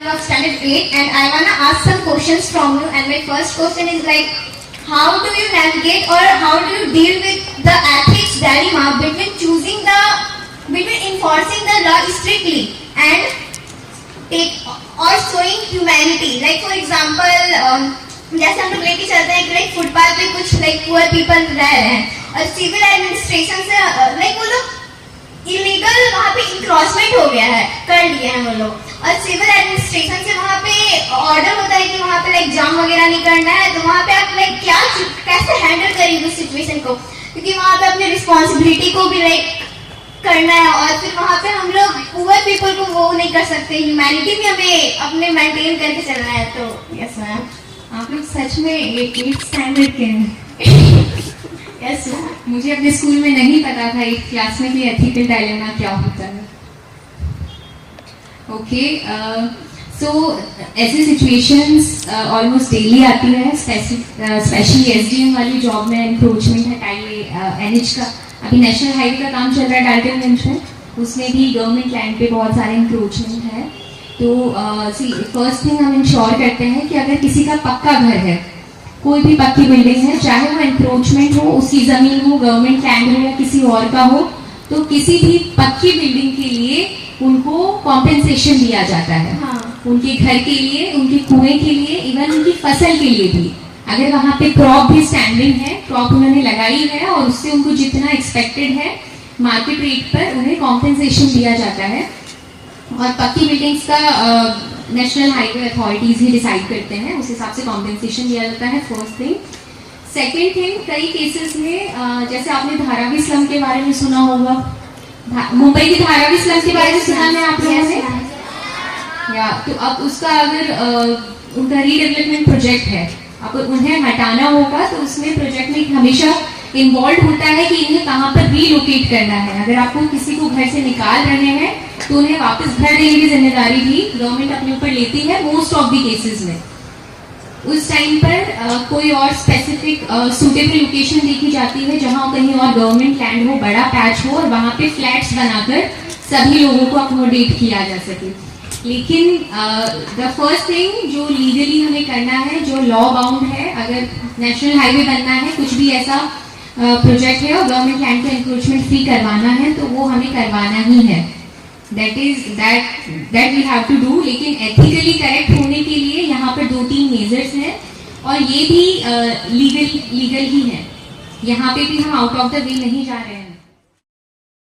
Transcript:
of standard 8 and I wanna ask some questions from you, and my first question is like, how do you navigate or how do you deal with the ethics dilemma between enforcing the law strictly and showing humanity? Like for example, जैसे हम लोग लेके चलते हैं कि like footpath पे कुछ like poor people रह रहे हैं और सिविल एडमिनिस्ट्रेशन से लाइक वो लोग इलीगल वहाँ पे इंक्रोचमेंट हो गया है, कर लिए हैं वो लोग, और सिविल एडमिनिस्ट्रेशन से वहाँ पे ऑर्डर होता है कि वहाँ पे लाइक जाम वगैरह नहीं करना है, तो वहाँ पे आप लाइक कैसे हैंडल करेंगे उस सिचुएशन को, क्योंकि वहाँ पे अपने रिस्पॉन्सिबिलिटी को भी लाइक करना है और फिर वहाँ पे हम लोग पुअर पीपल को वो नहीं कर सकते, ह्यूमैनिटी भी हमें अपने मेंटेन करके चलना है। तो यस मैम, आप लोग सच में एट स्टैंडर्ड के हैं। यस मैम, मुझे अपने स्कूल में नहीं पता था एट क्लास में कि एथिकल डायलेमा क्या होता है। ओके, सो ऐसी सिचुएशंस ऑलमोस्ट डेली आती है, स्पेशली एसडीएम वाली जॉब में एनक्रोचमेंट हटाइए, एनएच का अभी नेशनल हाईवे का काम चल रहा है डाल्टनगंज में, उसमें भी गवर्नमेंट लैंड पे बहुत सारे इंक्रोचमेंट है। तो फर्स्ट थिंग हम इंश्योर करते हैं कि अगर किसी का पक्का घर है, कोई भी पक्की बिल्डिंग है, चाहे वो एनक्रोचमेंट हो, उसकी जमीन हो, गवर्नमेंट लैंड हो या किसी और का हो, तो किसी भी पक्की बिल्डिंग के लिए उनको कॉम्पेंसेशन दिया जाता है। हाँ। उनके घर के लिए, उनके कुएं के लिए, इवन उनकी फसल के लिए भी। अगर वहाँ पे क्रॉप भी स्टैंडिंग है, क्रॉप उन्होंने लगाई है और उससे उनको जितना एक्सपेक्टेड है मार्केट रेट पर उन्हें कॉम्पेंसेशन दिया जाता है। और पक्की बिल्डिंग्स का नेशनल हाईवे अथॉरिटीज ही डिसाइड करते हैं, उस हिसाब से कॉम्पेंसेशन दिया जाता है, फर्स्ट थिंग। सेकेंड थिंग, कई केसेस में जैसे आपने धारावी स्लम के बारे में सुना होगा, मुंबई की धारावी स्लम के बारे में सुना है आप लोगों ने? या तो अब उसका अगर उनका रीडेवलपमेंट प्रोजेक्ट है, अब उन्हें हटाना होगा तो उसमें प्रोजेक्ट में हमेशा इन्वॉल्व होता है कि इन्हें कहाँ पर रीलोकेट करना है। अगर आपको किसी को घर से निकाल रहे हैं तो उन्हें वापस घर देने की जिम्मेदारी भी गवर्नमेंट अपने ऊपर लेती है मोस्ट ऑफ द केसेस में। उस टाइम पर कोई और स्पेसिफिक सूटेबल लोकेशन देखी जाती है जहां कहीं और गवर्नमेंट लैंड हो, बड़ा पैच हो और वहां पे फ्लैट्स बनाकर सभी लोगों को अकोमोडेट किया जा सके। लेकिन द फर्स्ट थिंग जो लीगली हमें करना है, जो लॉ बाउंड है, अगर नेशनल हाईवे बनना है, कुछ भी ऐसा प्रोजेक्ट है और गवर्नमेंट लैंड का इंक्रोचमेंट फ्री करवाना है, तो वो हमें करवाना ही है। That we have to do. लेकिन एथिकली करेक्ट होने के लिए यहाँ पर 2-3 मेजर्स हैं और ये भी लीगल ही है। यहाँ पे भी हम आउट ऑफ द वे नहीं जा रहे हैं।